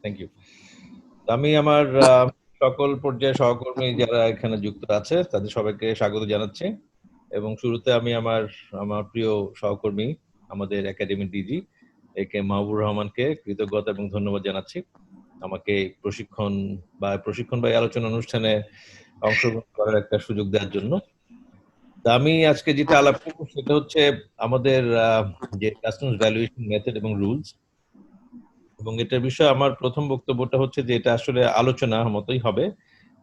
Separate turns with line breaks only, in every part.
Thank you. আমি আমার সকল পর্যায়ের সহকর্মী যারা এখানে যুক্ত আছে তাদের সবাইকে স্বাগত জানাচ্ছি এবং শুরুতে আমি আমার আমার প্রিয় সহকর্মী আমাদের একাডেমির ডিজি একে মাহবুবুর রহমানকে কৃতজ্ঞতা এবং ধন্যবাদ জানাচ্ছি আমাকে প্রশিক্ষণ বা আলোচনা অনুষ্ঠানে অংশগ্রহণ করার একটা সুযোগ দেওয়ার জন্য। আমি আজকে যেটা আলাপ করবো সেটা হচ্ছে আমাদের যে কাস্টমস ভ্যালুয়েশন মেথড এবং রুলস, এবং এটার বিষয়ে আমার প্রথম বক্তব্যটা হচ্ছে যে এটা আসলে আলোচনা মতোই হবে,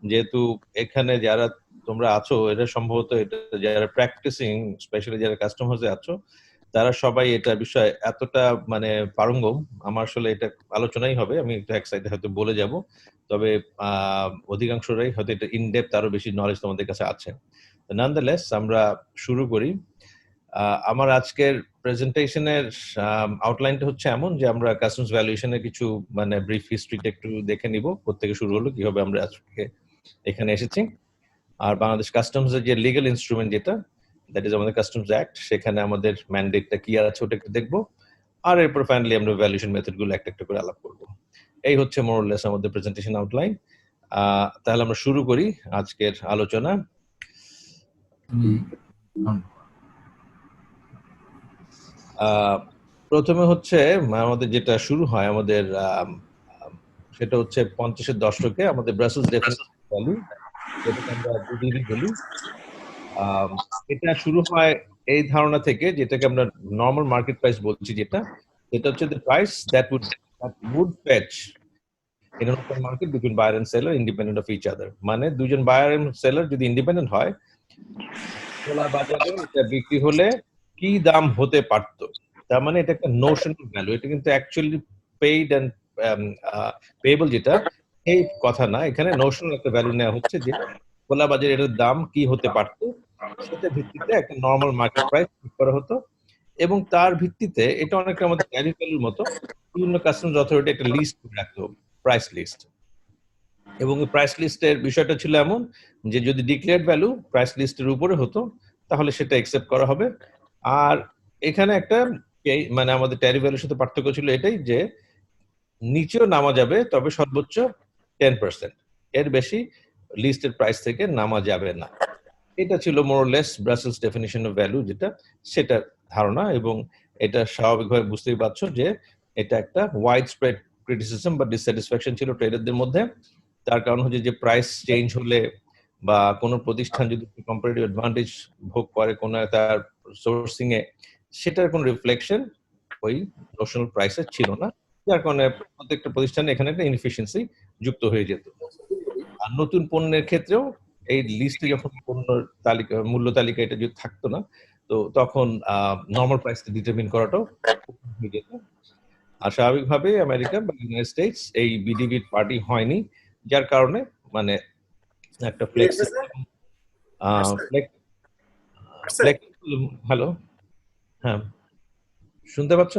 যেহেতু এখানে যারা তোমরা আছো এটা সম্ভবত এটা যারা প্র্যাকটিসিং স্পেশালি যারা কাস্টমার্সে আছো তারা সবাই এটা বিষয়ে এতটা মানে পারঙ্গম। আমার আসলে এটা আলোচনাই হবে, আমি একটু এক সাইডে হয়তো বলে যাব, তবে অধিকাংশরাই হয়তো এটা ইনডেপথ আরো বেশি নলেজ তোমাদের কাছে আছে। নানদালেস আমরা শুরু করি। আমার আজকের প্রেজেন্টেশনের আউটলাইনটা হচ্ছে এমন যে আমরা কাস্টমস ভ্যালুয়েশনের কিছু মানে ব্রিফ হিস্ট্রিটা একটু দেখে নিব, কোত্থেকে শুরু হলো, কিভাবে আমরা আজকে এখানে এসেছি, আর বাংলাদেশ কাস্টমসের যে লিগ্যাল ইনস্ট্রুমেন্ট যেটা দ্যাট ইজ আমাদের কাস্টমস অ্যাক্ট, সেখানে আমাদের ম্যান্ডেটটা কি আছে ওটা একটু দেখবো, আর এরপর ফাইনালি আমরা ভ্যালুয়েশন মেথডগুলো একটা একটা করে আলাপ করবো। এই হচ্ছে মোরলেস আমাদের প্রেজেন্টেশন আউটলাইন। তাহলে আমরা শুরু করি আজকের আলোচনা। প্রথমে হচ্ছে আমাদের যেটা শুরু হয় আমাদের সেটা হচ্ছে 50-এর দশকে আমাদের ব্রাসেলস ডেফিনিশন ভ্যালু, যেটাকে আমরা বিডিভি বলি। এটা শুরু হয় এই ধারণা থেকে, যেটাকে আমরা নরমাল মার্কেট প্রাইস বলছি, যেটা হচ্ছে the price that would fetch in an open market between buyer and seller independent of each other। মানে দুজন বায়ার এবং সেলার যদি ইন্ডিপেন্ডেন্ট হয়, খোলা বাজারে এটা বিক্রি হলে কি দাম হতে পারত, তার মানে এটা একটা নোশনাল ভ্যালু। এটা কিন্তু অ্যাকচুয়ালি পেইড এন্ড পেয়েবল যেটা, এই কথা না, এখানে নোশনাল একটা ভ্যালু নেওয়া হচ্ছে যে খোলা বাজারে এটার দাম কি হতে পারত, সেটা ভিত্তিতে একটা নরমাল মার্কেট প্রাইস ঠিক করা হতো। এবং তার ভিত্তিতে এটা অনেকটা আমাদের ট্যারিফ ভ্যালুর মতো, বিভিন্ন কাস্টমস অথরিটি একটা লিস্ট করে রাখতো, প্রাইস লিস্ট। এবং প্রাইস লিস্টের বিষয়টা ছিল এমন যে যদি ডিক্লেয়ার্ড ভ্যালু প্রাইস লিস্টের উপরে হতো তাহলে সেটা অ্যাকসেপ্ট করা হবে। আর এখানে একটা মানে আমাদের ট্যারিফ ভ্যালুর সাথে পার্থক্য ছিল এটাই যে নিচেও নামা যাবে, তবে সর্বোচ্চ 10%, এর বেশি লিস্টেড প্রাইস থেকে নামা যাবে না। এটা ছিল মোরলেস ব্রাসেলস ডেফিনিশন অফ ভ্যালু, যেটা সেটা ধারণা। এবং এটা স্বাভাবিকভাবে বুঝতেই পারছো যে এটা একটা ওয়াইড স্প্রেড ক্রিটিসিজম বা ডিসস্যাটিসফ্যাকশন ছিল ট্রেডারদের মধ্যে। তার কারণ হচ্ছে যে প্রাইস চেঞ্জ হলে বা কোনো প্রতিষ্ঠান যদি কম্পারেটিভ অ্যাডভান্টেজ ভোগ করে কোনো তার সোর্সিং এ, সেটার কোনো রিফ্লেকশন ওই নোশনাল প্রাইসে ছিল না, যার কারণে প্রত্যেকটা প্রতিষ্ঠানে এখানে একটা ইনএফিশিয়েন্সি যুক্ত হয়ে যেত। আর নতুন পণ্যের ক্ষেত্রেও এই লিস্টে যখন পণ্য তালিকা মূল্য তালিকা এটা যদি থাকতো না, তো তখন নরমাল প্রাইস ডিটারমিন করাটাও হয়ে যেত। আর স্বাভাবিকভাবে আমেরিকা বা ইউনাইটেড স্টেটস এই বিডিবির পার্টি হয়নি, যার কারণে মানে একটা হ্যালো, হ্যাঁ শুনতে পাচ্ছ?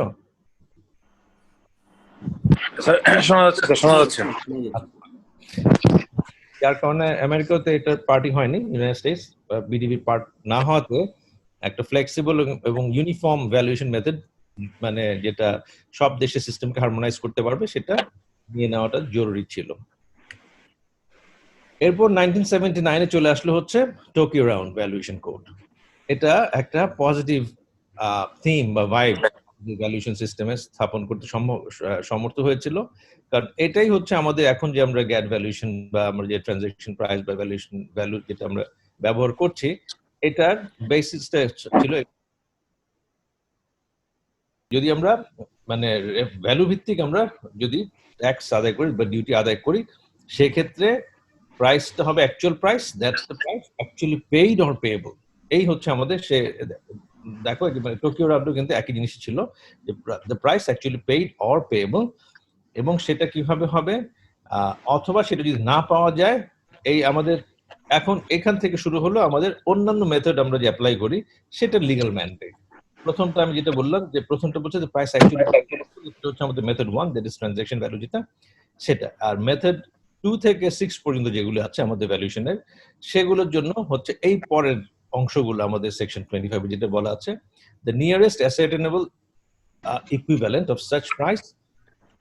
শোনা যাচ্ছে।
যার কারণে আমেরিকাতে এটার পার্টি হয়নি, ইউনাইটেড স্টেটস বিডিবির পার্ট না হওয়াতে একটা ফ্লেক্সিবল এবং ইউনিফর্ম ভ্যালুয়েশন মেথড, মানে যেটা সব দেশের সিস্টেমকে হারমোনাইজ করতে পারবে, সেটা নিয়ে নেওয়াটা জরুরি ছিল। এরপর 1979-এ চলে আসলো হচ্ছে টোকিও রাউন্ড ভ্যালুয়েশন কোড। এটা একটা পজিটিভ থিম বা ভাইব ভ্যালুয়েশন সিস্টেমে স্থাপন করতে সমর্থ হয়েছিল, কারণ এটাই হচ্ছে আমাদের এখন যে আমরা গ্যাট ভ্যালুয়েশন বা আমরা যে ট্রানজাকশন প্রাইস বা ভ্যালুয়েশন ভ্যালু যেটা আমরা ব্যবহার করছি, এটার বেসিসটা ছিল যদি আমরা মানে ভ্যালু ভিত্তিক আমরা যদি ট্যাক্স আদায় করি বা ডিউটি আদায় করি, সেক্ষেত্রে প্রাইসটা হবে actual price, that's the price actually paid or payable. এই হচ্ছে আমাদের সে দেখো মানে টোকিও রাউন্ডও কিন্তু একই জিনিস ছিল, যে the price actually paid or payable. এবং সেটা কিভাবে হবে, অথবা সেটা যদি না পাওয়া যায়, এই আমাদের এখন এখান থেকে শুরু হলো আমাদের অন্যান্য মেথড আমরা যে অ্যাপ্লাই করি সেটা লিগ্যাল ম্যান্ডেট। প্রথমটা আমি যেটা বললাম যে প্রথমটা বলছে যে প্রাইস অ্যাকচুয়ালি হচ্ছে আমাদের method 1, that is transaction value যেটা, সেটা। আর মেথড 2 থেকে 6 পর্যন্ত যেগুলো আছে আমাদের ভ্যালুয়েশনের, সেগুলোর জন্য হচ্ছে এই পরের অংশগুলো আমাদের সেকশন 25 যেটা বলা আছে, the nearest ascertainable equivalent of such price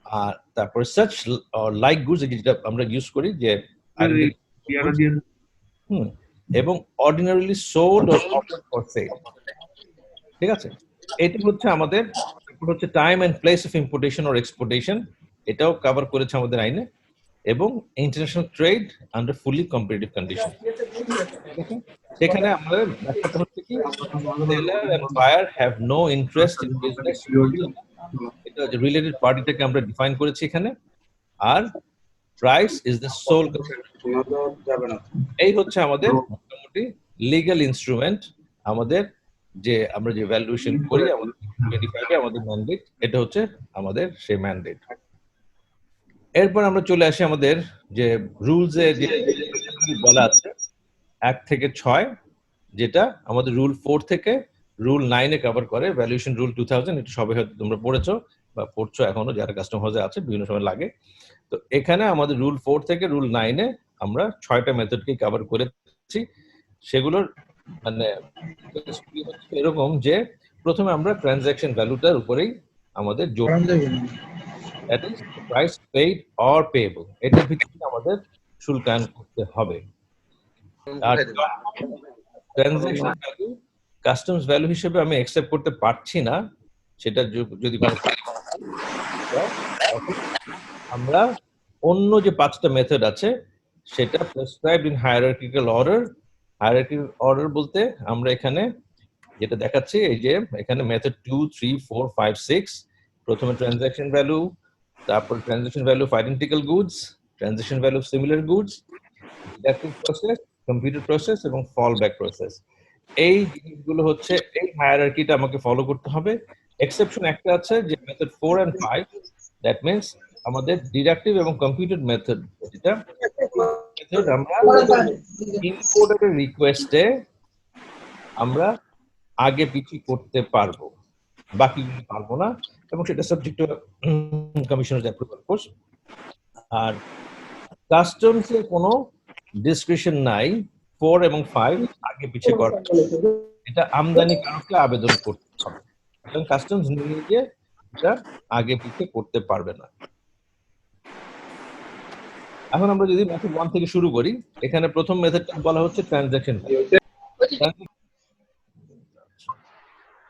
আর তারপরে সাচ লাইক গুডস যেটা আমরা ইউজ করি যে হুম, এবং ordinarily sold or offered for sale. ঠিক আছে, এটি হচ্ছে আমাদের time and place of importation or exportation, এটাও কভার করেছে আমাদের আইনে, এবং international trade under fully competitive condition. সেখানে আমাদের ব্যাপারটা হচ্ছে কি, seller and buyer have no interest in business, এটা রিলেটেড পার্টিটাকে আমরা ডিফাইন করেছি এখানে, আর প্রাইস ইজ দ্য সোল। এই হচ্ছে আমাদের মোটামুটি লিগ্যাল ইনস্ট্রুমেন্ট, আমাদের যে আমরা যে ভ্যালুয়েশন করি আমাদের 25 আমাদের ম্যান্ডেট, এটা হচ্ছে আমাদের সেই ম্যান্ডেট। এরপর আমরা চলে আসি আমাদের যে রুলস এ যে বলা আছে 1 থেকে 6, যেটা আমাদের রুল 4 থেকে রুল 9 এ কভার করে, ভ্যালুয়েশন রুল 2000, এটা সবাই হয়তো তোমরা পড়েছো বা পড়ছো এখনো, যারা কাস্টম হাউসে আছে বিভিন্ন সময় লাগে। তো এখানে আমাদের রুল 4 থেকে রুল 9 এ আমরা 6টা মেথডকে কভার করেছি। সেগুলোর মানে এরকম যে প্রথমে আমরা ট্রানজাকশন ভ্যালুটার উপরেই আমাদের জোর, that is price paid or payable, এটার ভিত্তিতে আমাদের শুল্কায়ন করতে হবে। আর ট্রানজাকশন ভ্যালু কাস্টমস ভ্যালু হিসেবে আমি অ্যাকসেপ্ট করতে পারছি না, সেটা যদি কোনো আমরা অন্য যে 5টা মেথড আছে সেটা prescribed in hierarchical order. Hierarchical order বলতে আমরা এখানে যেটা দেখাচ্ছি, এই যে এখানে মেথড 2, 3, 4, 5, 6, প্রথমে ট্রানজাকশন ভ্যালু, তারপর transaction value of identical goods, transaction value of similar goods, deductive process, computer process এবং ফল ব্যাক প্রসেস। এই জিনিসগুলো হচ্ছে এই হায়ারার্কিটা আমাকে ফলো করতে হবে। এক্সেপশন একটা আছে যে মেথড 4 and 5, দ্যাট মিন্স আমাদের ডিডাক্টিভ এবং কম্পিউটেড মেথড, যেটা মেথড আমরা ইম্পোর্টারের রিকোয়েস্টে আমরা আগে পিছিয়ে করতে পারবো, বাকিগুলো পারবো না, এবং সেটা subject to commissioner approval course. আর কাস্টমস এর কোনো ডিসক্রিপশন নাই 4 এবং 5 আগে পিছিয়ে করার, এটা আমদানিকারককে আবেদন করতে হবে, এবং কাস্টমস নিজে এটা আগে পিছিয়ে করতে পারবে না। এখন আমরা যদি মেথড 1 থেকে শুরু করি, এখানে প্রথম মেথডটা বলা হচ্ছে ট্রানজাকশন ভ্যালু।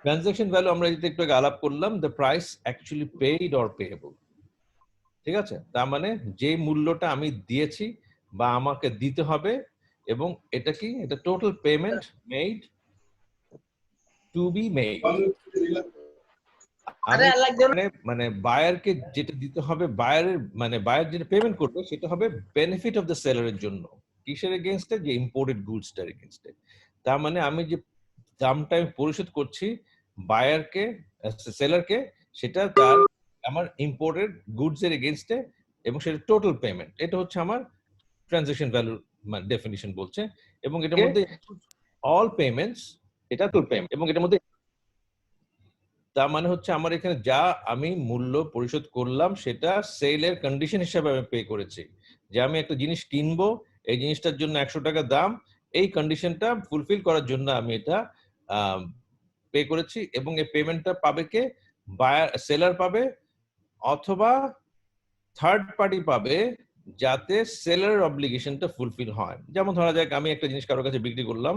ট্রানজাকশন ভ্যালু আমরা যেটা একটু আগে আলাপ করলাম, the price actually paid or payable. ঠিক আছে, তার মানে যে মূল্যটা আমি দিয়েছি বা আমাকে দিতে হবে, এবং এটা কি, এটা total payment made to be made. মানে বায়ারকে যেটা দিতে হবে, বায়ার যেটা পেমেন্ট করবে সেটা হবে বেনিফিট অফ দ্য সেলারের জন্য। কিসের এগেইনস্টে? যে ইম্পোর্টেড গুডসটার এগেইনস্টে। তার মানে আমি যে দামটা আমি পরিশোধ করছি বায়ারকে, সেলারকে, সেটা তার আমার ইম্পোর্টেড গুডস এর এগেইনস্টে, এবং সেটা টোটাল পেমেন্ট। এটা হচ্ছে আমার ট্রানজাকশন ভ্যালুর ডেফিনিশন বলছে, এবং এটার মধ্যে অল পেমেন্টস, এটা টোটাল পেমেন্ট, এবং এটার মধ্যে তার মানে হচ্ছে আমার এখানে যা আমি মূল্য পরিশোধ করলাম সেটা সেলের কন্ডিশন হিসেবে আমি পে করেছি। যে আমি একটা জিনিস কিনবো, এই জিনিসটার জন্য 100 টাকা দাম, এই কন্ডিশনটা ফুলফিল করার জন্য আমি এটা পে করেছি, এবং এই পেমেন্টটা পাবে কে? বায়ার, সেলার পাবে, অথবা থার্ড পার্টি পাবে, যাতে সেলারের অব্লিগেশনটা ফুলফিল হয়। যেমন ধরা যাক আমি একটা জিনিস কারোর কাছে বিক্রি করলাম,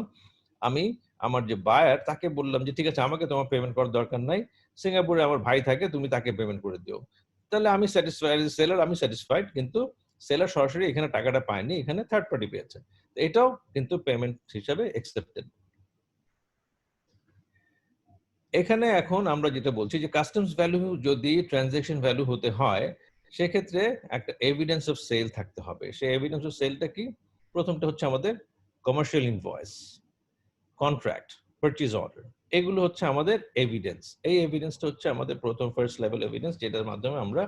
আমি আমার যে বায়ার তাকে বললাম যে ঠিক আছে, আমাকে তোমার পেমেন্ট করার দরকার নাই, সিঙ্গাপুরে আমার ভাই থাকে, তুমি তাকে পেমেন্ট করে দিও। তাহলে আমি স্যাটিসফাইড, সেলার আমি স্যাটিসফাইড, কিন্তু সেলার সরাসরি এখানে টাকাটা পায়নি, এখানে থার্ড পার্টি পেয়েছে, এটাও কিন্তু পেমেন্ট হিসাবে একসেপ্টেড। এখানে এখন আমরা যেটা বলছি যে কাস্টমস ভ্যালু যদি ট্রানজাকশন ভ্যালু হতে হয়, সেক্ষেত্রে একটা এভিডেন্স অফ সেল থাকতে হবে। সেই এভিডেন্স অফ সেলটা কি? প্রথমটা হচ্ছে আমাদের commercial invoice, contract, purchase order, এগুলো হচ্ছে আমাদের এভিডেন্স। এই এভিডেন্সটা হচ্ছে আমাদের প্রথম ফার্স্ট লেভেল এভিডেন্স, যেটার মাধ্যমে আমরা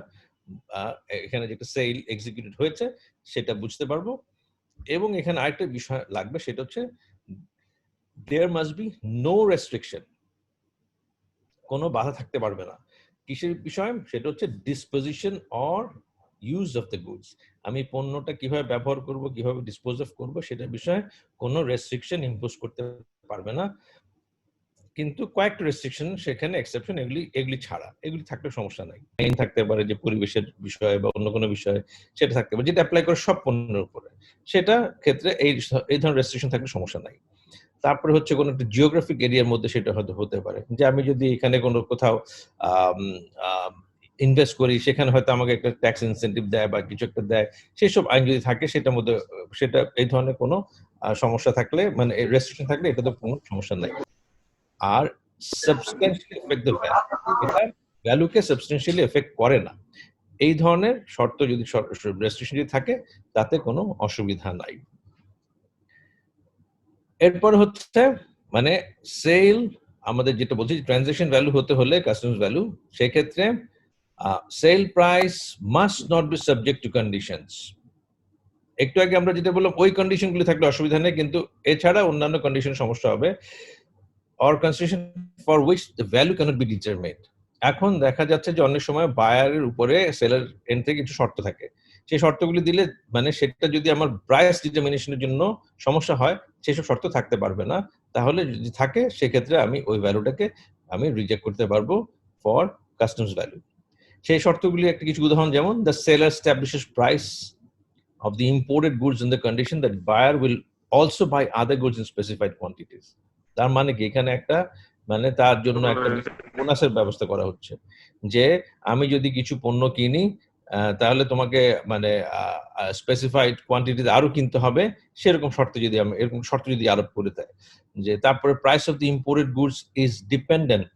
এখানে যেটা সেল এক্সিকিউটেড হয়েছে সেটা বুঝতে পারবো। এবং এখানে আরেকটা বিষয় লাগবে, সেটা হচ্ছে there must be no restriction, কোনো বাধা থাকতে পারবে না। কিসের বিষয়? সেটা হচ্ছে disposition or use of the goods. আমি পণ্যটা কিভাবে ব্যবহার করব, কিভাবে ডিসপোজ অফ করব, সেটার বিষয়ে কোনো রেস্ট্রিকশন ইম্পোজ করতে পারবে না। কিন্তু কয়েকটা রেস্ট্রিকশন সেখানে এক্সেপশন, এগুলি ছাড়া, এগুলি থাকলে সমস্যা নাই। আইন থাকতে পারে যে পরিবেশের বিষয়ে বা অন্য কোনো বিষয়ে, সেটা থাকতে পারে যেটা অ্যাপ্লাই করে সব পণ্যের উপরে, সেটা ক্ষেত্রে এই ধরনের রেস্ট্রিকশন থাকলে সমস্যা নাই। তারপরে হচ্ছে কোনো একটা জিওগ্রাফিক এরিয়ার মধ্যে সেটা হয়তো হতে পারে, যে আমি যদি এখানে কোনো কোথাও ইনভেস্ট করি, সেখানে হয়তো আমাকে একটা ট্যাক্স ইনসেন্টিভ দেয় বা কিছু একটা দেয়, সেসব আইন যদি থাকে সেটার মধ্যে সেটা এই ধরনের কোনো সমস্যা থাকলে, মানে রেস্ট্রিকশন থাকলে এটাতে কোনো সমস্যা নাই। আর সাবস্টেন্সিয়ালি এফেক্ট দ্য ভ্যালু, এটা ভ্যালুকে সাবস্টেন্সিয়ালি এফেক্ট করে না, এই ধরনের শর্ত যদি রেস্ট্রিকশন যদি থাকে তাতে কোনো অসুবিধা নাই। এরপর হচ্ছে মানে সেল, আমাদের যেটা বলছি ট্রানজাকশন ভ্যালু হতে হলে কাস্টমস ভ্যালু, সেক্ষেত্রে sale price must not be subject to conditions. একটু আগে আমরা যেটা বললাম ওই কন্ডিশনগুলি থাকলে অসুবিধা নেই, কিন্তু এছাড়া অন্যান্য কন্ডিশন সমস্যা হবে। or consideration for which the value cannot be determined. এখন দেখা যাচ্ছে যে অনেক সময় বায়ারের উপরে সেলার এন্ড থেকে কিছু শর্ত থাকে, সেই শর্তগুলি দিলে মানে সেটা যদি আমার প্রাইস ডিটারমিনেশনের জন্য সমস্যা হয়, সেসব শর্ত থাকতে পারবে না। তাহলে যদি থাকে সেক্ষেত্রে আমি ওই ভ্যালুটাকে আমি রিজেক্ট করতে পারবো ফর কাস্টমস ভ্যালু। সেই শর্তগুলি একটা কিছু উদাহরণ, যেমন the seller establishes price of the imported goods in the condition that buyer will also buy other goods in specified quantities. তার মানে কি, এখানে একটা মানে তার জন্য একটা বোনাসের ব্যবস্থা করা হচ্ছে, যে আমি যদি কিছু পণ্য কিনি তাহলে তোমাকে মানে স্পেসিফাইড কোয়ান্টিটিতে আরো কিনতে হবে, সেরকম শর্ত যদি আমি এরকম শর্ত যদি আরোপ করে দেয়। যে তারপরে price of the imported goods is dependent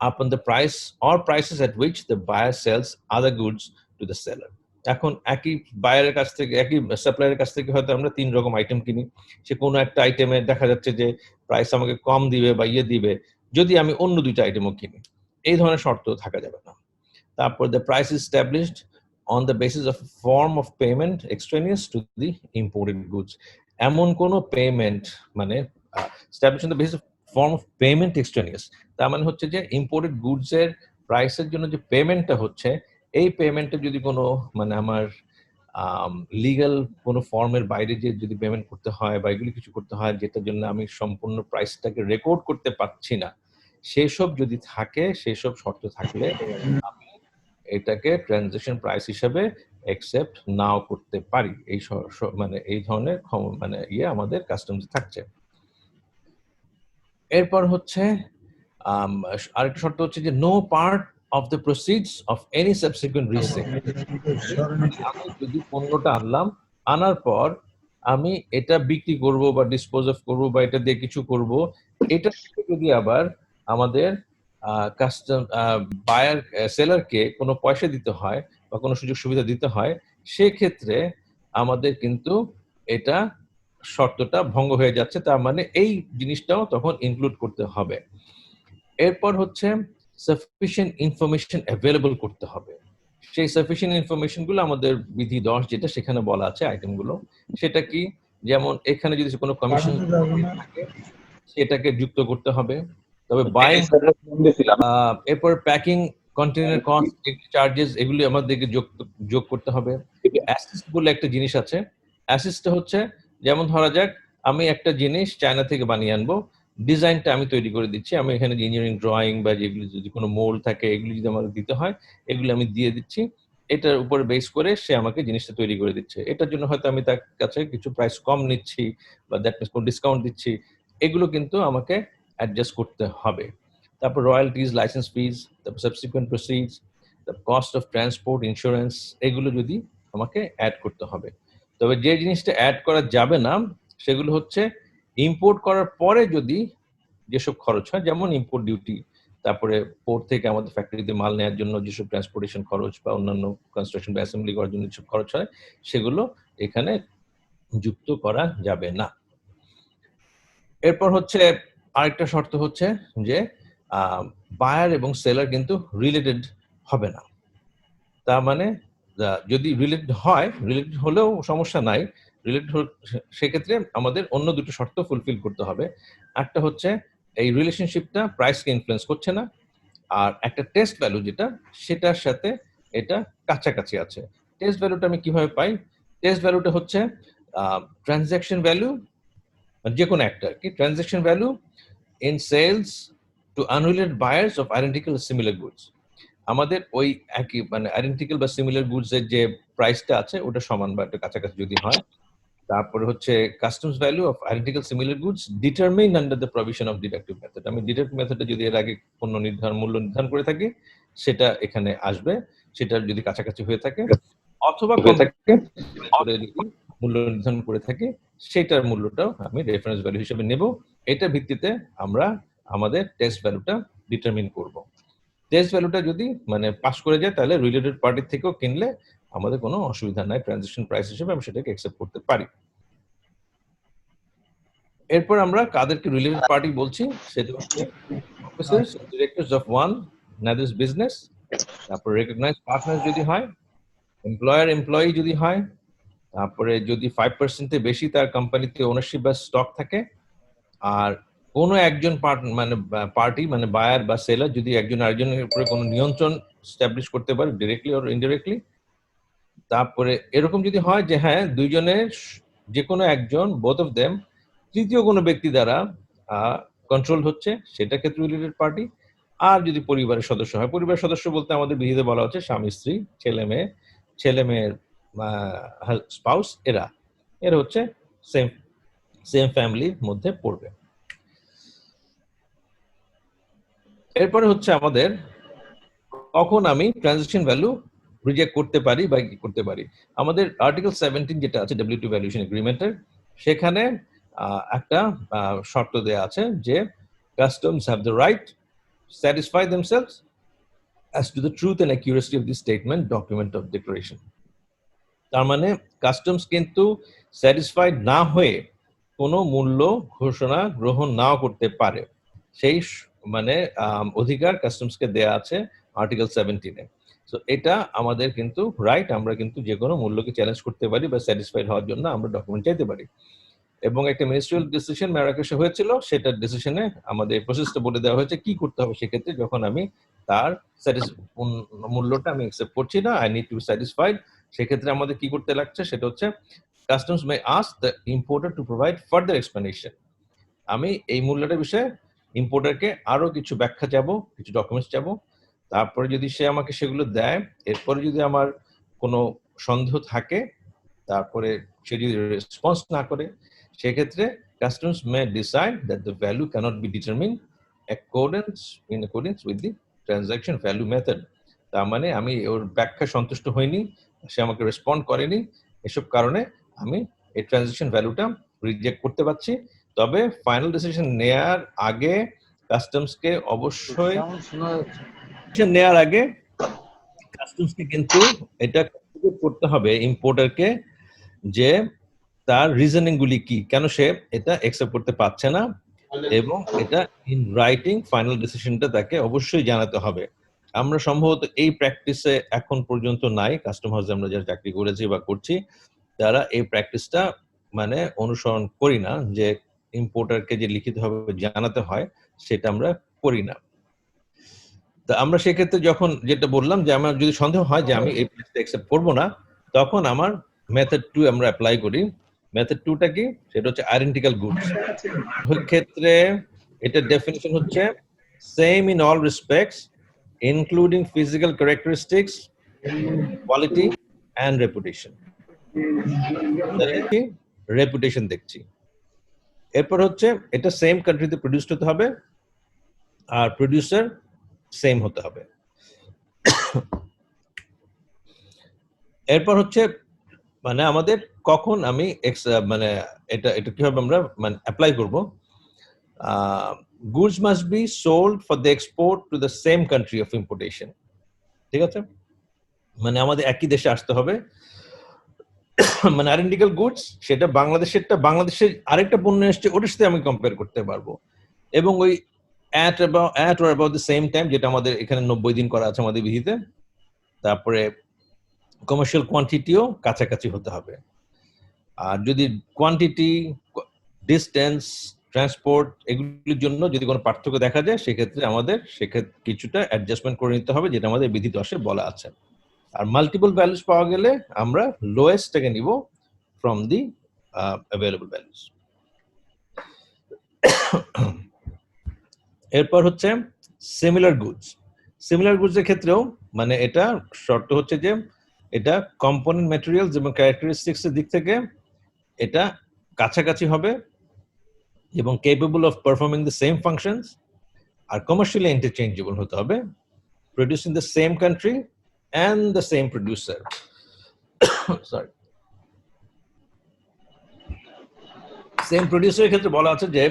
upon the price or prices at which the buyer sells other goods to the seller. এখন একই বায়ারের কাছ থেকে, একই সাপ্লায়ারের কাছ থেকে হয়তো আমরা 3 রকম আইটেম কিনি, সে কোনো একটা আইটেমে দেখা যাচ্ছে যে প্রাইস আমাকে কম দিবে বা দিবে যদি আমি অন্য 2টা আইটেমও কিনি, এই ধরনের শর্ত থাকা যাবে না। তারপর the price is established on the basis of a form of payment extraneous to the imported goods. এমন কোন পেমেন্ট মানে established on the basis of form of payment extraneous, তার মানে হচ্ছে যে ইম্পোর্টেড গুডস এর প্রাইসের জন্য যে পেমেন্টটা হচ্ছে, এই পেমেন্টে যদি কোনো মানে আমার লিগ্যাল কোনো ফর্মের বাইরে যে যদি পেমেন্ট করতে হয় বা এগুলি কিছু করতে হয় যেটার জন্য আমি সম্পূর্ণ প্রাইসটাকে রেকর্ড করতে পারছি না, সেসব যদি থাকে, সেসব শর্ত থাকলে আমি এটাকে ট্রানজাকশন প্রাইস হিসেবে অ্যাকসেপ্ট নাও করতে পারি। এই মানে এই ধরনের মানে আমাদের কাস্টমস থাকছে। এরপর হচ্ছে আরেকটা শর্ত হচ্ছে যে no part of the proceeds of any subsequent resale. আমি যদি পণ্যটা আনলাম, আনার পর আমি এটা বিক্রি করব বা ডিসপোজ অফ করব বা এটা দিয়ে কিছু করব, এটা যদি আবার আমাদের কাস্টম বায়ার সেলারকে কোনো পয়সা দিতে হয় বা কোনো সুযোগ সুবিধা দিতে হয়, সেক্ষেত্রে আমাদের কিন্তু এটা শর্তটা ভঙ্গ হয়ে যাচ্ছে, তার মানে এই জিনিসটাও তখন ইনক্লুড করতে হবে। এরপর হচ্ছে সাফিসিয়েন্ট ইনফরমেশন অ্যাভেলেবল করতে হবে। সেই সাফিসিয়েন্ট ইনফরমেশন গুলো আমাদের বিধি 10 যেটা সেখানে বলা আছে আইটেমগুলো, সেটা কি, যেমন এখানে যদি কোনো কমিশন থাকে সেটাকে যুক্ত করতে হবে। তবে বাইং, এরপর প্যাকিং, কন্টেইনার কস্ট, চার্জেস, এগুলি আমাদেরকে যোগ করতে হবে। অ্যাসিস্ট বলে একটা জিনিস আছে। অ্যাসিস্ট হচ্ছে যেমন ধরা যাক আমি একটা জিনিস চায়না থেকে বানিয়ে আনবো, ডিজাইনটা আমি তৈরি করে দিচ্ছি, আমি এখানে ইঞ্জিনিয়ারিং ড্রয়িং বা যেগুলি যদি কোনো মোল্ড থাকে এগুলি যদি আমাকে দিতে হয়, এগুলি আমি দিয়ে দিচ্ছি, এটার উপর বেস করে সে আমাকে জিনিসটা তৈরি করে দিচ্ছে। এটার জন্য হয়তো আমি তার কাছে কিছু প্রাইস কম নিচ্ছি বা দ্যাট মিনস কোনো ডিসকাউন্ট দিচ্ছি, এগুলো কিন্তু আমাকে অ্যাডজাস্ট করতে হবে। তারপর রয়্যালটিজ, লাইসেন্স ফিজ, তারপর subsequent proceeds, the cost of transport, insurance, এগুলো যদি আমাকে অ্যাড করতে হবে। তবে যে জিনিসটা অ্যাড করা যাবে না সেগুলো হচ্ছে ইম্পোর্ট করার পরে যদি যেসব খরচ হয়, যেমন ইম্পোর্ট ডিউটি, তারপরে পোর্ট থেকে আমাদের ফ্যাক্টরিতে মাল নেওয়ার জন্য যেসব ট্রান্সপোর্টেশন খরচ বা অন্যান্য কনস্ট্রাকশন বা অ্যাসেম্বলি করার জন্য যেসব খরচ হয়, সেগুলো এখানে যুক্ত করা যাবে না। এরপর হচ্ছে আরেকটা শর্ত হচ্ছে যে বায়ার এবং সেলার কিন্তু রিলেটেড হবে না। তার মানে যদি রিলেটেড হয়, রিলেটেড হলেও সমস্যা নাই, রিলেটেড সেক্ষেত্রে আমাদের অন্য 2টো শর্ত ফুলফিল করতে হবে। একটা হচ্ছে এই রিলেশনশিপটা প্রাইসকে ইনফ্লুয়েন্স করছে না, আর একটা টেস্ট ভ্যালু যেটা সেটার সাথে এটা কাছাকাছি আছে। টেস্ট ভ্যালুটা আমি কিভাবে পাই? টেস্ট ভ্যালুটা হচ্ছে ট্রানজাকশন ভ্যালু, যে কোনো একটা আর কি, transaction value in sales to unrelated buyers of identical or similar goods. আমাদের ওই একই মানে আইডেন্টিক্যাল বা সিমিলার গুডস এর যে প্রাইসটা আছে ওটা সমান বা একটু কাছাকাছি যদি হয়, তারপরে হচ্ছে customs value of identical similar goods determine under the provision of deductive method. আমি ডিডাক্টিভ মেথডে যদি এর আগে পণ্য মূল্য নির্ধারণ করে থাকি সেটা এখানে আসবে, সেটা যদি কাছাকাছি হয়ে থাকে, অথবা করে যদি মূল্য নির্ধারণ করে থাকি সেটার মূল্যটাও আমি রেফারেন্স ভ্যালু হিসেবে নেব। এটার ভিত্তিতে আমরা আমাদের টেস্ট ভ্যালুটা ডিটারমিন করব। টেস্ট ভ্যালুটা যদি মানে পাস করে যায় তাহলে রিলেটেড পার্টির থেকেও কিনলে আমাদের কোনো অসুবিধা নাই, ট্রানজাকশন প্রাইস হিসেবে আমি সেটাকে অ্যাকসেপ্ট করতে পারি। এরপর আমরা কাদেরকে রিলেটেড পার্টি বলছি সেটা হচ্ছে officers directors of one another's business, তারপর রেকগনাইজড পার্টনার যদি হয়, এমপ্লয়ার এমপ্লয়ি যদি হয়, তারপরে যদি 5% এর বেশি তার কোম্পানিতে ওনারশিপ বা স্টক থাকে, আর কোনো একজন পার্টি মানে বায়ার বা সেলার যদি একজন আরেকজনের উপরে কোনো নিয়ন্ত্রণ এস্টাবলিশ করতে পারে ডিরেক্টলি অর ইনডিরেক্টলি, তারপরে এরকম যদি হয় যে হ্যাঁ দুইজনের যে কোনো একজন বোথ অফ দেম তৃতীয় কোনো ব্যক্তি দ্বারা কন্ট্রোল হচ্ছে, সেটা ক্ষেত্রে রিলেটেড পার্টি। আর যদি পরিবারের সদস্য হয়, পরিবারের সদস্য বলতে আমাদের বিধিতে বলা হচ্ছে স্বামী স্ত্রী ছেলে মেয়ের স্পাউস, এরা হচ্ছে সেম ফ্যামিলির মধ্যে পড়বে। এরপরে হচ্ছে আমাদের কখন আমি ট্রানজাকশন ভ্যালু রিজেক্ট করতে পারি বা কি করতে পারি। আমাদের আর্টিকেল 17 যেটা আছে W2 ভ্যালুয়েশন এগ্রিমেন্টের, সেখানে একটা শর্ত দেয়া আছে যে customs have the right satisfy themselves as to the truth and accuracy of the statement document of declaration. তার মানে কাস্টমস কিন্তু স্যাটিসফাইড না হয়ে কোনো মূল্য ঘোষণা গ্রহণ নাও করতে পারে, সেই মানে অধিকার কাস্টমসকে দেয়া আছে আর্টিকেল 17-এ। সো এটা আমাদের কিন্তু রাইট, আমরা কিন্তু যে কোনো মূল্যকে চ্যালেঞ্জ করতে পারি বা স্যাটিসফাইড হওয়ার জন্য আমরা ডকুমেন্ট চাইতে পারি। এবং একটা মিনিস্ট্রিয়াল ডিসিশন ম্যারাকেশে হয়েছিল, সেটার ডিসিশনে আমাদের প্রসেসটা বলে দেওয়া হয়েছে কি করতে হবে সেক্ষেত্রে যখন আমি তার মূল্যটা আমি অ্যাকসেপ্ট করছি না, I need to B satisfied. সেক্ষেত্রে আমাদের কি করতে লাগছে সেটা হচ্ছে customs May ask the importer to provide further explanation. আমি এই মূল্যটার বিষয়ে ইম্পোর্টারকে আরো কিছু ব্যাখ্যা চাবো, কিছু ডকুমেন্টস চাবো, তারপরে যদি সে আমাকে সেগুলো দেয়, এরপরে যদি আমার কোনো সন্দেহ থাকে, তারপরে সে যদি রেসপন্স না করে, সেক্ষেত্রে customs may decide that the value cannot be determined in accordance with the transaction value method. তার মানে আমি ওর ব্যাখ্যা সন্তুষ্ট হইনি, সে আমাকে রেসপন্ড করেনি, এসব কারণে আমি এই ট্রানজাকশন ভ্যালুটা রিজেক্ট করতে পারছি। তবে ফাইনাল ডিসিশন নেয়ার আগে কাস্টমসকে অবশ্যই নেয়ার আগে কাস্টমসকে কিন্তু এটা করতে হবে ইম্পোর্টারকে যে তার রিজনিং গুলি কি, কেন সে এটা অ্যাকসেপ্ট করতে পারছে না, এবং এটা ইন রাইটিং ফাইনাল ডিসিশনটা তাকে অবশ্যই জানাতে হবে। আমরা সম্ভবত এই প্র্যাকটিসে এখন পর্যন্ত নাই, কাস্টম হাউসে আমরা যারা চাকরি করেছি বা করছি তারা এই প্র্যাকটিসটা মানে অনুসরণ করি না, যে ইম্পোর্টারকে যে লিখিতভাবে জানাতে হয় সেটা আমরা করি না। তা আমরা সেক্ষেত্রে যখন যেটা বললাম যে আমার যদি সন্দেহ হয় যে আমি এই প্লেসটা অ্যাকসেপ্ট করবো না, তখন আমার মেথড 2 আমরা অ্যাপ্লাই করি। মেথড 2টা কি? সেটা হচ্ছে আইডেন্টিক্যাল গুডস। ওই ক্ষেত্রে এটার ডেফিনিশন হচ্ছে same in all respects including physical characteristics, quality and reputation. Reputation দেখছি। এরপর হচ্ছে এটা সেম কান্ট্রিতে প্রডিউসড হতে হবে আর প্রডিউসার সেম হতে হবে। এরপর হচ্ছে মানে আমাদের কখন আমি মানে এটা কিভাবে আমরা মানে অ্যাপ্লাই করব। Goods must be sold for the export to the same country of importation. ঠিক আছে, মানে আমাদের একই দেশে আসতে হবে। মানে আইডেন্টিক্যাল গুডস সেটা বাংলাদেশের আরেকটা পণ্য এসছে ওটার সাথে আমি কম্পেয়ার করতে পারবো, এবং ওই at or about the same time যেটা আমাদের এখানে 90 দিন করা আছে আমাদের বিধিতে। তারপরে কমার্শিয়াল কোয়ান্টিটিও কাছাকাছি হতে হবে। আর যদি কোয়ান্টিটি, ডিস্টেন্স, ট্রান্সপোর্ট এগুলির জন্য যদি কোনো পার্থক্য দেখা যায় সেক্ষেত্রে আমাদের কিছুটা অ্যাডজাস্টমেন্ট করে নিতে হবে, যেটা আমাদের বিধি 10-এ বলা আছে। আর মাল্টিপল ভ্যালুস পাওয়া গেলে আমরা লোয়েস্টটাকে নিব ফ্রম দি অ্যাভেলেবল ভ্যালুস। এরপর হচ্ছে সিমিলার গুডস। সিমিলার গুডস এর ক্ষেত্রেও মানে এটা শর্ত হচ্ছে যে এটা কম্পোনেন্ট ম্যাটেরিয়ালস এবং ক্যারেক্টারিস্টিক্স এর দিক থেকে এটা কাছাকাছি হবে এবং capable of performing the same functions আর কমার্শিয়ালি ইন্টারচেঞ্জেবল হতে হবে, produce in the same country and the same producer. Sorry, same প্রডিউসারের ক্ষেত্রে বলা আছে যে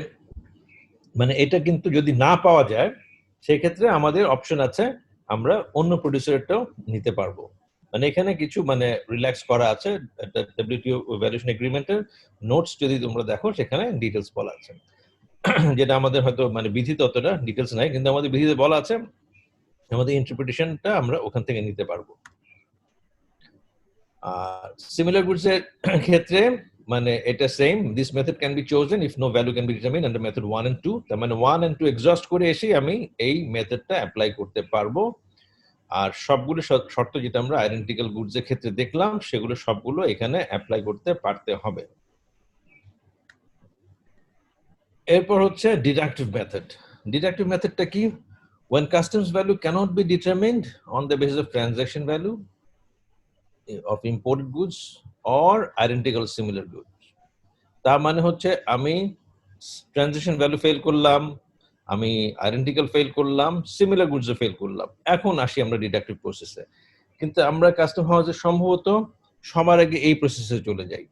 মানে এটা কিন্তু যদি না পাওয়া যায় সেই ক্ষেত্রে আমাদের অপশন আছে আমরা অন্য প্রডিউসারটাও নিতে পারবো। মানে এখানে কিছু মানে রিল্যাক্স করা আছে, ডব্লিউটিও ভ্যালুয়েশন এগ্রিমেন্টের নোটস যদি তোমরা দেখো সেখানে ডিটেলস বলা আছে। যেটা আমাদের হয়তো মানে বিধিতে অতটা ডিটেলস নাই, কিন্তু আমাদের বিধিতে বলা আছে আমাদের ইন্টারপ্রিটেশনটা আমরা ওখান থেকে নিতে পারবো। আর সিমিলার গুডস এর ক্ষেত্রে মানে এটা same, this method can be chosen if no value can be determine under method 1 and 2। তার মানে 1 and 2 এক্সস্ট করে এসে আমি এই মেথডটা অ্যাপ্লাই করতে পারবো। আর সবগুলো শর্ত যেটা আমরা আইডেন্টিক্যাল গুডস এর ক্ষেত্রে দেখলাম সেগুলো সবগুলো এখানে অ্যাপ্লাই করতে পারতে হবে। এরপর হচ্ছে ডিডাক্টিভ মেথড। ডিডাক্টিভ মেথডটা কি? when customs value cannot be determined on the basis of transaction value of imported goods or identical similar goods, তার মানে হচ্ছে আমি ট্রানজাকশন ভ্যালু ফেল করলাম, আমি আইডেন্টিক্যাল ফেল করলাম, সিমিলার গুডস ফেল করলাম। এখন আসি আমরা ডিডাক্টিভ প্রসেসে। কিন্তু আমরা কাস্টম হাউসে সম্ভবত সবার আগে এই প্রসেসে চলে যাই।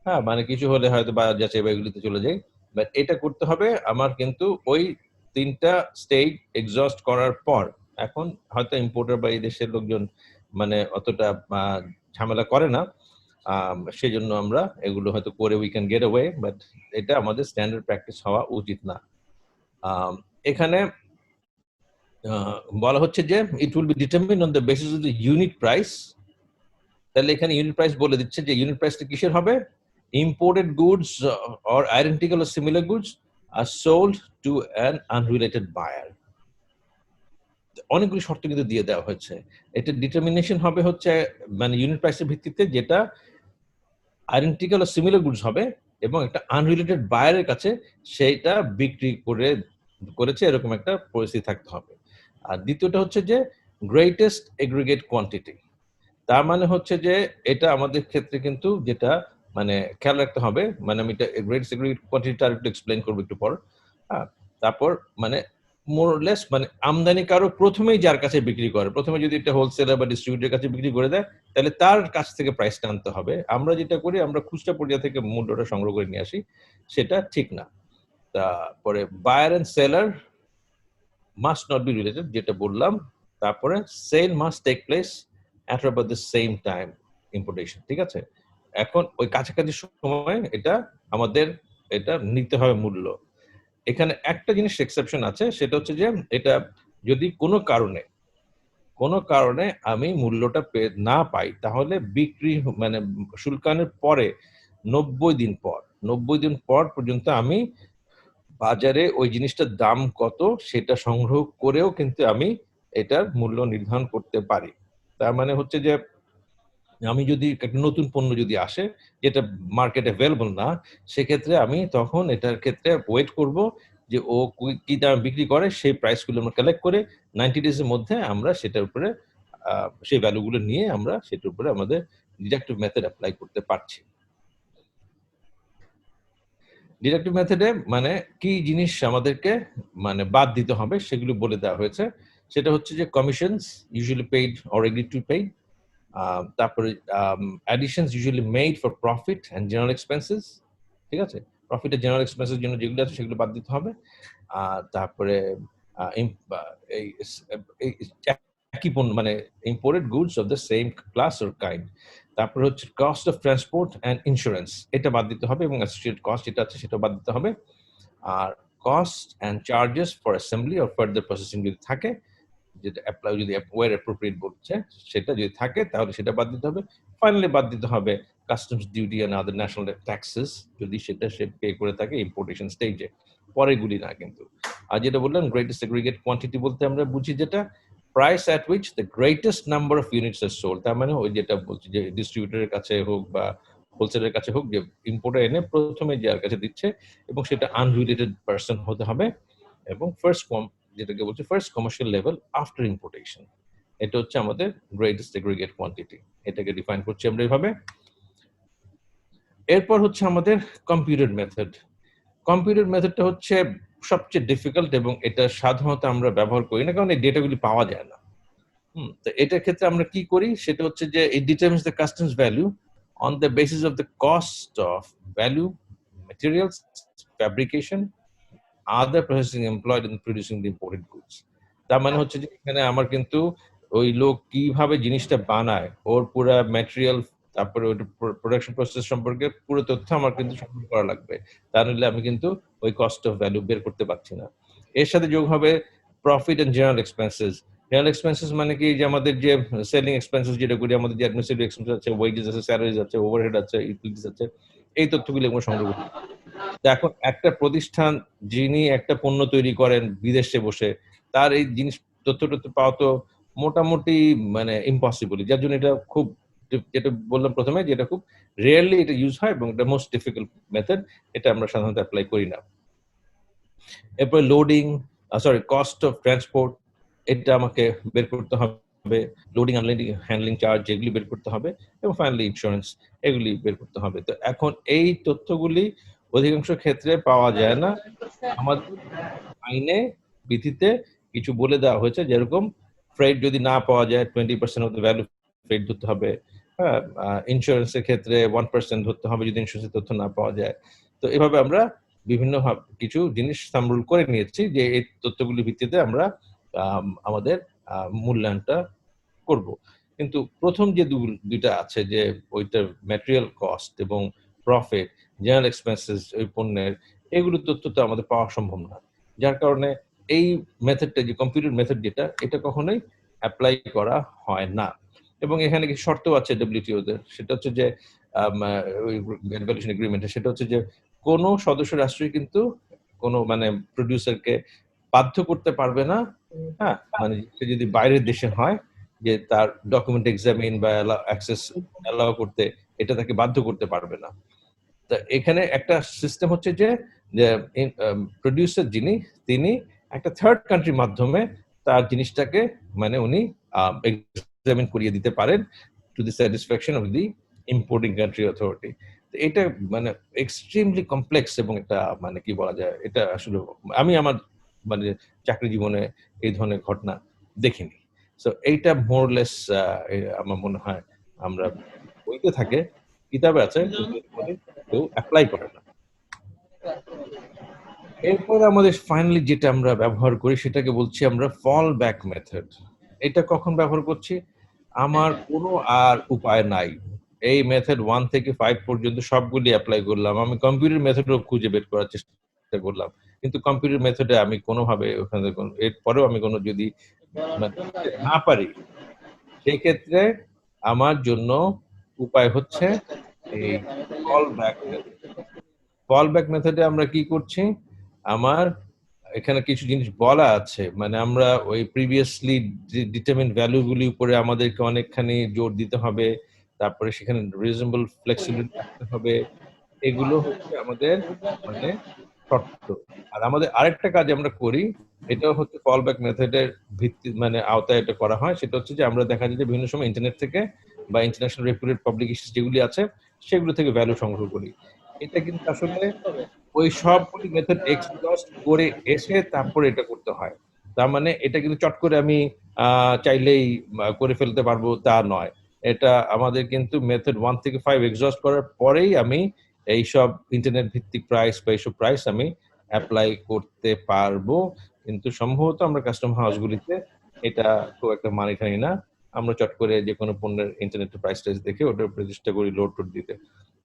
হ্যাঁ, মানে কিছু হলে হয়তো বা যাচাই বাছাইগুলিতে চলে যাই, বাট এটা করতে হবে আমার কিন্তু ওই 3টা স্টেজ এক্সস্ট করার পর। এখন হয়তো ইম্পোর্টার বা এই দেশের লোকজন মানে অতটা ঝামেলা করে না, সেজন্য আমরা এগুলো হয়তো করে we can get away, but এটা আমাদের স্ট্যান্ডার্ড প্র্যাকটিস হওয়া উচিত না। এখানে বলা হচ্ছে যে it will be determine on the basis of the unit price. তাহলে এখানে ইউনিট প্রাইস বলে দিচ্ছে যে ইউনিট প্রাইসটা কিসের হবে? Imported goods or identical or similar goods are sold to an unrelated buyer. অনেকগুলি শর্ত কিন্তু দিয়ে দেওয়া হয়েছে। এটা ডিটারমিনেশন হবে হচ্ছে মানে ইউনিট প্রাইসের ভিত্তিতে, যেটা আইডেন্টিক্যাল ও সিমিলার গুডস হবে এবং একটা আনরিলেটেড বায়ারের কাছে সেইটা বিক্রি করেছে এরকম একটা পরিস্থিতি থাকতে হবে। আর দ্বিতীয়টা হচ্ছে যে গ্রেটেস্ট এগ্রিগেট কোয়ান্টিটি। তার মানে হচ্ছে যে এটা আমাদের ক্ষেত্রে কিন্তু যেটা মানে খেয়াল রাখতে হবে, মানে আমি এটা গ্রেটেস্ট এগ্রিগেট কোয়ান্টিটিটা আরেকটু এক্সপ্লেইন করবো একটু পর। তারপর মানে মোরলেস মানে আমদানিকারক প্রথমেই যার কাছে বিক্রি করে, প্রথমে যদি এটা হোলসেলার বা ডিস্ট্রিবিউটরের কাছে বিক্রি করে দেয় তাহলে তার কাছ থেকে প্রাইসটা আনতে হবে। আমরা যেটা করি আমরা খুচরা পর্যায়ে থেকে মূল্যটা সংগ্রহ করে নিয়ে আসি, সেটা ঠিক না। তারপরে buyer and seller must not be related, যেটা বললাম। তারপরে sale must take place at about the same time importation. ঠিক আছে, এখন ওই কাছাকাছি সময় এটা আমাদের এটা নিতে হবে মূল্য। এখানে একটা জিনিস এক্সেপশন আছে, সেটা হচ্ছে যে এটা যদি কোনো কারণে আমি মূল্যটা না পাই তাহলে বিক্রি মানে শুল্কায়নের পরে 90 দিন পর পর্যন্ত আমি বাজারে ওই জিনিসটার দাম কত সেটা সংগ্রহ করেও কিন্তু আমি এটার মূল্য নির্ধারণ করতে পারি। তার মানে হচ্ছে যে আমি যদি একটা নতুন পণ্য যদি আসে যেটা মার্কেটে অ্যাভেলেবল না, সেক্ষেত্রে আমি তখন এটার ক্ষেত্রে ওয়েট করব যে ও কি দাম বিক্রি করে, সেই প্রাইসগুলো আমরা কালেক্ট করে 90 ডেজ এর মধ্যে আমরা সেটার উপরে সেই ভ্যালুগুলো নিয়ে আমরা সেটার উপরে আমাদের ডিডাক্টিভ মেথড অ্যাপ্লাই করতে পারছি। ডিডাক্টিভ মেথডে মানে কি জিনিস আমাদেরকে মানে বাদ দিতে হবে সেগুলো বলে দেওয়া হয়েছে। সেটা হচ্ছে যে commissions usually paid or agreed to paid, তারপরে additions usually made for profit and general expenses. ঠিক আছে, প্রফিট আর জেনারেল এক্সপেন্সের জন্য যেগুলো আছে সেগুলো বাদ দিতে হবে। তারপরে এই একই পণ্য মানে imported goods of the same class or kind. তারপরে হচ্ছে cost of transport and insurance, এটা বাদ দিতে হবে এবং অ্যাসোসিয়েটেড কস্ট যেটা আছে সেটা বাদ দিতে হবে। আর cost and charges for assembly or further processing যদি থাকে, যেটা অ্যাপ্লাই যদি ওয়ার অ্যাপ্রোপ্রিয়েট বলছে সেটা যদি থাকে তাহলে সেটা বাদ দিতে হবে। ফাইনালি বাদ দিতে হবে customs duty and other national taxes যদি সেটা সে পে করে থাকে ইম্পোর্টেশন স্টেজে, পরেগুলি না কিন্তু। আর যেটা বললাম গ্রেটেস্ট এগ্রিগেট কোয়ান্টিটি বলতে আমরা বুঝি যেটা price at which the greatest number of units are sold. তার মানে ওই যেটা বলছি যে ডিস্ট্রিবিউটরের কাছে হোক বা হোলসেলের কাছে হোক, যে ইম্পোর্টার এনে প্রথমে যার কাছে দিচ্ছে এবং সেটা আনরিলেটেড পার্সন হতে হবে এবং যেটাকে বলছে first commercial level after importation. এটা হচ্ছে আমাদের গ্রেটেস্ট এগ্রিগেট কোয়ান্টিটি, এটাকে ডিফাইন করছি আমরা এইভাবে। এরপর হচ্ছে আমাদের কম্পিউটেড মেথড। কম্পিউটেড মেথডটা হচ্ছে সবচেয়ে ডিফিকাল্ট এবং এটা সাধারণত আমরা ব্যবহার করি না, কারণ এই ডেটাগুলি পাওয়া যায় না। তো এটার ক্ষেত্রে আমরা কি করি সেটা হচ্ছে যে it determines the customs value on the basis of the cost of value, materials, fabrication, other processing employed in producing the imported goods. তার মানে হচ্ছে যে এখানে আমার কিন্তু ওই লোক কিভাবে জিনিসটা বানায়, ওর পুরো ম্যাটেরিয়াল, তারপরে ওই প্রোডাকশন প্রসেস সম্পর্কে পুরো তথ্য আমার কিন্তু সংগ্রহ করা লাগবে, তা নাহলে আমি কিন্তু ওই কস্ট অফ ভ্যালু বের করতে পারছি না। এর সাথে যোগ হবে profit and general expenses. General expenses মানে কি, যে আমাদের যে সেলিং এক্সপেন্সেস যেটা করি, আমাদের যে অ্যাডমিনিস্ট্রেটিভ এক্সপেন্সেস আছে, ওয়েজেস আছে, স্যালারিজ আছে, ওভারহেড আছে, ইউটিলিটিস আছে, এই তথ্যগুলো আমরা সংগ্রহ করি। এখন একটা প্রতিষ্ঠান যিনি একটা পণ্য তৈরি করেন বিদেশে বসে, তার এই জিনিস তথ্য পাওয়া তো মোটামুটি মানে ইম্পসিবল, যার জন্য এটা খুব, যেটা বললাম প্রথমে, যে এটা খুব রেয়ারলি এটা ইউজ হয় এবং এটা মোস্ট ডিফিকাল্ট মেথড, এটা আমরা সাধারণত অ্যাপ্লাই করি না। এরপর লোডিং, কস্ট অফ ট্রান্সপোর্ট, এটা আমাকে বের করতে হবে, লোডিং আনলোডিং হ্যান্ডলিং চার্জ এগুলি বের করতে হবে, এবং ফাইনালি ইন্স্যুরেন্স, এগুলি বের করতে হবে। তো এখন এই তথ্যগুলি অধিকাংশ ক্ষেত্রে পাওয়া যায় না। আমাদের আইনে, বিধিতে কিছু বলে দেওয়া হয়েছে, যেরকম ফ্রেড যদি না পাওয়া যায় 20% অফ দ্য ভ্যালু ফ্রেড ধরতে হবে। হ্যাঁ, ইন্স্যুরেন্সের ক্ষেত্রে 1% ধরতে হবে যদি ইন্স্যুরেন্সের তথ্য না পাওয়া যায়। তো এভাবে আমরা বিভিন্ন কিছু জিনিস সামরুল করে নিয়েছি, যে এই তথ্যগুলির ভিত্তিতে আমরা আমাদের মূল্যায়নটা করব। কিন্তু প্রথম যে দুইটা আছে, যে ওইটার ম্যাটেরিয়াল কস্ট এবং প্রফিট, জেনারেল এক্সপেন্সেস ওই পণ্যের, এগুলো তথ্য তো আমাদের পাওয়া সম্ভব না। যার কারণে এই মেথডটা, যে কম্পিউটার মেথড যেটা, এটা কখনোই অ্যাপ্লাই করা হয় না। এবং এখানে কিছু শর্ত আছে ডব্লিউটিও দের, সেটা হচ্ছে যে ওই ভ্যালুয়েশন এগ্রিমেন্টে, সেটা হচ্ছে যে কোনো সদস্য রাষ্ট্রই কিন্তু কোনো মানে প্রডিউসারকে বাধ্য করতে পারবে না, হ্যাঁ, মানে সে যদি বাইরের দেশে হয়, যে তার ডকুমেন্ট এক্সামিন বা অ্যাক্সেস অ্যালাউ করতে, এটা তাকে বাধ্য করতে পারবে না। তা এখানে একটা সিস্টেম হচ্ছে যে প্রডিউসার যিনি, তিনি একটা থার্ড কান্ট্রির মাধ্যমে তার জিনিসটাকে মানে উনি এক্সামিন করিয়ে দিতে পারেন to the satisfaction of the importing country authority. এটা মানে এক্সট্রিমলি কমপ্লেক্স, এবং এটা মানে কি বলা যায়, এটা আসলে আমি আমার মানে চাকরি জীবনে এই ধরনের ঘটনা দেখিনি। সো এইটা মোরলেস আমার মনে হয় আমরা বইতে থাকে, কিতাবে আছে, কিন্তু কেউ অ্যাপ্লাই করে না। এরপর আমাদের ফাইনালি যেটা আমরা ব্যবহার করি সেটাকে বলছি আমরা ফল ব্যাক মেথড। এটা কখন ব্যবহার করছি? আমার কোনো আর উপায় নাই, এই মেথড 1 থেকে 5 পর্যন্ত সবগুলি অ্যাপ্লাই করলাম, আমি কম্পিউটার মেথডও খুঁজে বের করার চেষ্টা করলাম, কিন্তু কম্পিউটার মেথডে আমি কোনোভাবে ওখানে এরপরেও আমি কোনো যদি না পারি, সেক্ষেত্রে আমার জন্য উপায় হচ্ছে এই fall back method. Fall back মেথডে আমরা কি করছি, আমার এখানে কিছু জিনিস বলা আছে, মানে আমরা ওই প্রিভিয়াসলি ডিটারমিন ভ্যালুগুলি উপরে আমাদেরকে অনেকখানি জোর দিতে হবে, তারপরে সেখানে রিজনেবল ফ্লেক্সিবিলিটি রাখতে হবে, এগুলো হচ্ছে আমাদের মানে শর্ত। আর আমাদের আরেকটা কাজ আমরা করি, এটাও হচ্ছে ফল ব্যাক মেথডের ভিত্তি মানে আওতায় এটা করা হয়, সেটা হচ্ছে যে আমরা দেখা যায় যে বিভিন্ন সময় ইন্টারনেট থেকে বা ইন্টারন্যাশনাল রেপুটেড পাবলিকেশন যেগুলি আছে, সেগুলো থেকে ভ্যালু সংগ্রহ করি। এটা কিন্তু আসলে ওই সবগুলি মেথড এক্সহস্ট করে এসে তারপরে এটা করতে হয়। তার মানে এটা কিন্তু চট করে আমি চাইলেই করে ফেলতে পারবো তা নয়। এটা আমাদের কিন্তু মেথড 1 থেকে 5 এক্সহস্ট করার পরেই আমি এইসব ইন্টারনেট ভিত্তিক প্রাইস বা এইসব প্রাইস আমি অ্যাপ্লাই করতে পারবো। কিন্তু সম্ভবত আমরা কাস্টম হাউসগুলিতে এটা খুব একটা মানি খাই না। আমরা চট করে যে কোনো পণ্যের ইন্টারনেট প্রাইস টাইস দেখে ওটার উপরে চেষ্টা করি লোড টোড দিতে।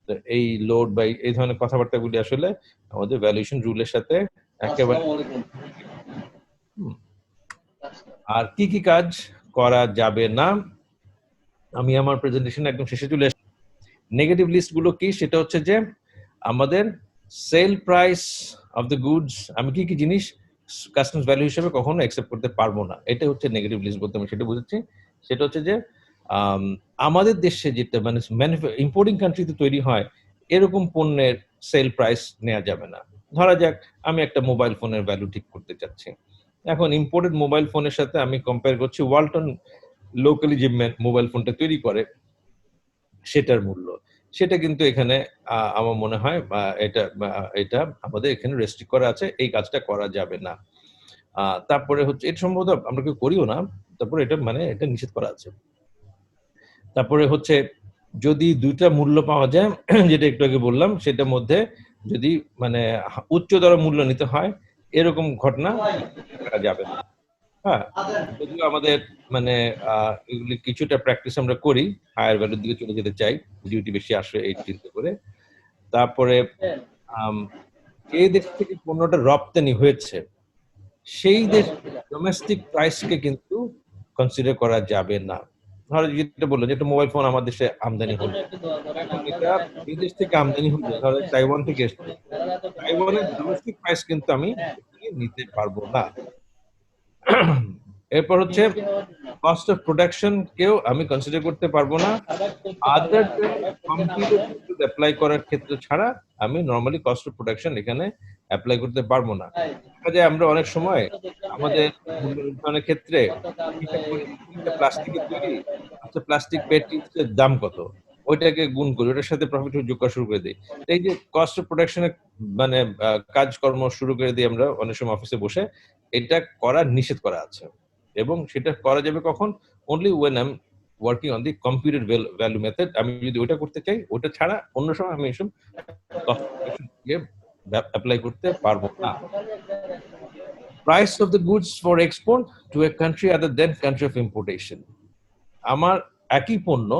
তো এই লোড বা এই ধরনের কথাবার্তাগুলি আসলে আমাদের ভ্যালুয়েশন রুলের সাথে একেবারে। আর কি কি কাজ করা যাবে না, আমি আমার প্রেজেন্টেশন একদম শেষে চলে আসছি। নেগেটিভ লিস্ট গুলো কি, সেটা হচ্ছে যে আমাদের sale price of the goods, আমি কি কি জিনিস কাস্টমস ভ্যালু হিসেবে কখনো অ্যাকসেপ্ট করতে পারবো না, এটা হচ্ছে নেগেটিভ লিস্ট বলতে আমি সেটা বুঝেছি। সেটা হচ্ছে যে আমাদের দেশে যেটা মানে ইম্পোর্টিং কান্ট্রিতে তৈরি হয়, এরকম পণ্যের সেল প্রাইস নেওয়া যাবে না। ধরা যাক আমি একটা মোবাইল ফোনের ভ্যালু ঠিক করতে চাচ্ছি। এখন ইম্পোর্টেড মোবাইল ফোনের সাথে আমি কম্পেয়ার করছি ওয়ালটন লোকালি যে মোবাইল ফোনটা তৈরি করে সেটার মূল্য। সেটা কিন্তু এখানে আমার মনে হয় এটা আমাদের এখানে রেস্ট্রিক্ট করা আছে। এই কাজটা করা যাবে না। তারপরে হচ্ছে এটা সম্ভবত আমরা কেউ করিও না। তারপরে এটা নিষেধ করা আছে। তারপরে হচ্ছে যদি ২ টা মূল্য পাওয়া যায় যেটা একটু আগে বললাম সেটার মধ্যে যদি মানে উচ্চতর মূল্য নিতে হয় এরকম ঘটনা করা যাবে না। হ্যাঁ? যদিও আমাদের মানে এগুলি কিছুটা প্র্যাকটিস আমরা করি। হায়ার ভ্যালুর দিকে চলে যেতে চাই। ডিউটি বেশি আসে এই চিন্তা করে। তারপরে আম যে দেশ থেকে পণ্যটা রপ্তানি হয়েছে সেই দেশের ডোমেস্টিক প্রাইসকে কিন্তু কনসিডার করা যাবে না। ধরো যেটা বললেন যে একটা মোবাইল ফোন আমার দেশে আমদানি হলো। এখন এটা বিদেশ থেকে আমদানি হলো, ধরো তাইওয়ান থেকে এসছে। তাইওয়ানের ডোমেস্টিক প্রাইস কিন্তু আমি এখানে নিতে পারবো না। এরপর হচ্ছে কস্ট অফ প্রোডাকশন কেও আমি কনসিডার করতে পারবো না। আদার দেন কম্পিউটার এপ্লাই করার ক্ষেত্রে ছাড়া আমি নরমালি কস্ট অফ প্রোডাকশন এখানে এপ্লাই করতে পারবো না। দেখা যায় আমরা অনেক সময় আমাদের মূল্য নির্ধারণের ক্ষেত্রে হিসাব করি এটা প্লাস্টিকের তৈরি, আচ্ছা প্লাস্টিক পেটির দাম কত? ওইটাকে গুণ করি, ওটার সাথে প্রফিট যোগ করা শুরু করে দিই। এই যে কস্ট অফ প্রোডাকশন এর মানে কাজকর্ম শুরু করে দিই আমরা অনেক সময় অফিসে বসে, এটা করা নিষেধ করা আছে। এবং সেটা করা যাবে কখন? only when I'm working on the computed value method. আমি যদি ওটা করতে চাই, ওটা ছাড়া অন্য সময় আমি এসব cost দিয়ে এপ্লাই করতে পারবো না। Price of the goods for export to a country other than country of importation. আমার একই পণ্য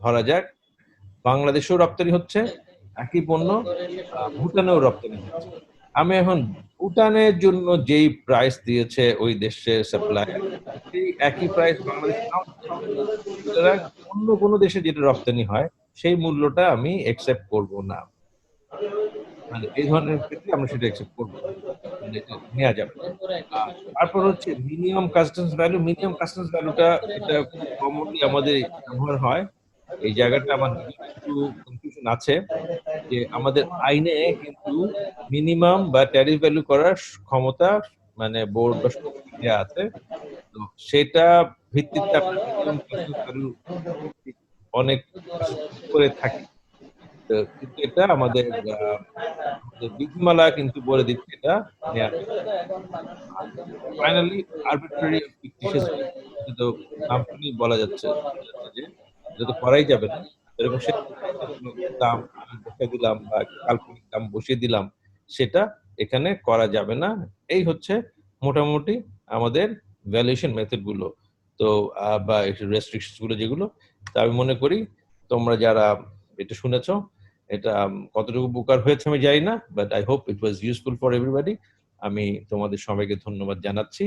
ধরা যাক বাংলাদেশেও রপ্তানি হচ্ছে, একই পণ্য ভুটানেও রপ্তানি হচ্ছে। আমি এখন ভুটানের জন্য যেই প্রাইস দিয়েছে ওই দেশের সাপ্লায়ার সেই একই প্রাইস বাংলাদেশে নাও দিতে পারে। সুতরাং অন্য কোনো দেশে যেটা রপ্তানি হয় সেই মূল্যটা আমি একসেপ্ট করব না। মানে এই ধরনের ক্ষেত্রে আমরা সেটা একসেপ্ট করব না। মানে এটা নেয়া যাবে না। তারপর হচ্ছে minimum customs value. Minimum customs ভ্যালুটা এটা খুব কমনলি আমাদের ব্যবহার হয়। এই জায়গাটা আমার নিজের একটু কনফিউশন আছে যে আমাদের আইনে কিন্তু মিনিমাম বা ট্যারিফ ভ্যালু করার ক্ষমতা মানে বোর্ড বা সরকারকে দেয়া আছে। তো সেটা ভিত্তিতে আমরা মিনিমাম কাস্টমস ভ্যালু অনেক কিছু করে থাকি। তো কিন্তু এটা আমাদের আমাদের বিধিমালা কিন্তু বলে দিচ্ছে এটা নেয়া যাবে না। আর ফাইনালি আরবিট্রারি ফিকটিশিয়াস এটা তো নাম শুনেই বোঝা যাচ্ছে যে এটা তো করাই যাবে না। এরকম স্বেচ্ছাচারিতা কোনো দাম আমি বসায় দিলাম বা কাল্পনিক দাম বসিয়ে দিলাম সেটা এখানে করা যাবে না। এই হচ্ছে মোটামুটি আমাদের ভ্যালুয়েশন মেথড গুলো। তো বা রেস্ট্রিকশনস গুলো যেগুলো। তা আমি মনে করি তোমরা যারা এটা শুনেছ এটা কতটুকু উপকার হয়েছে আমি জানি না। But I hope it was useful for everybody. আমি তোমাদের সবাইকে ধন্যবাদ জানাচ্ছি।